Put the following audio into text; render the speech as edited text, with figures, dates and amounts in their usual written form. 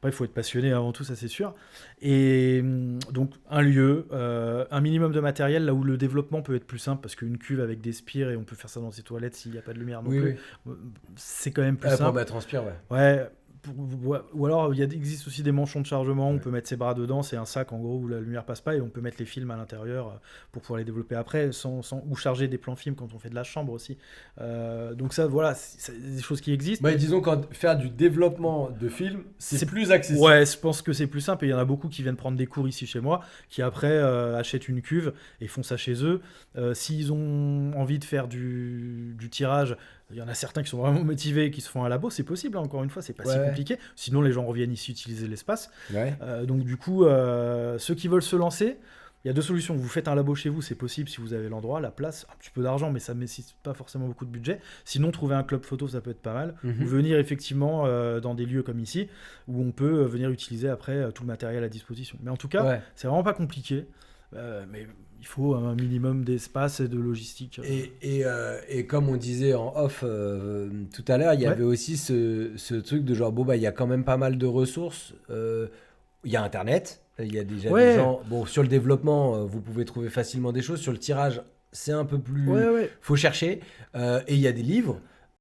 Après, il faut être passionné avant tout, ça c'est sûr. Et donc, un lieu, un minimum de matériel, là où le développement peut être plus simple, parce qu'une cuve avec des spires, et on peut faire ça dans ses toilettes s'il n'y a pas de lumière non Oui, plus, oui. euh, c'est quand même plus Pour simple. mettre en spire, ouais. Ouais, ou alors existe aussi des manchons de chargement, on Ouais. peut mettre ses bras dedans, c'est un sac en gros où la lumière passe pas et on peut mettre les films à l'intérieur pour pouvoir les développer après, ou charger des plans films quand on fait de la chambre aussi. Donc ça, voilà, c'est des choses qui existent. Bah, disons quand faire du développement de films, c'est plus accessible. Ouais, je pense que c'est plus simple et il y en a beaucoup qui viennent prendre des cours ici chez moi, qui après achètent une cuve et font ça chez eux. S'ils ont envie de faire du tirage, il y en a certains qui sont vraiment motivés et qui se font un labo, c'est possible, hein, encore une fois, c'est pas si Ouais. compliqué. Sinon, les gens reviennent ici utiliser l'espace. Ouais. Donc du coup, ceux qui veulent se lancer, il y a deux solutions. Vous faites un labo chez vous, c'est possible si vous avez l'endroit, la place, un petit peu d'argent, mais ça ne nécessite pas forcément beaucoup de budget. Sinon, trouver un club photo, ça peut être pas mal. Ou Mhm. venir effectivement dans des lieux comme ici, où on peut venir utiliser après tout le matériel à disposition. Mais en tout cas, Ouais. c'est vraiment pas compliqué. Mais il faut un minimum d'espace et de logistique. Et comme on disait en off tout à l'heure, il y Ouais, avait aussi ce truc de genre, bon, bah, il y a quand même pas mal de ressources. Il y a Internet, il y a déjà des ouais, gens. Bon, sur le développement, vous pouvez trouver facilement des choses. Sur le tirage, c'est un peu plus. ouais. Faut chercher. Et il y a des livres.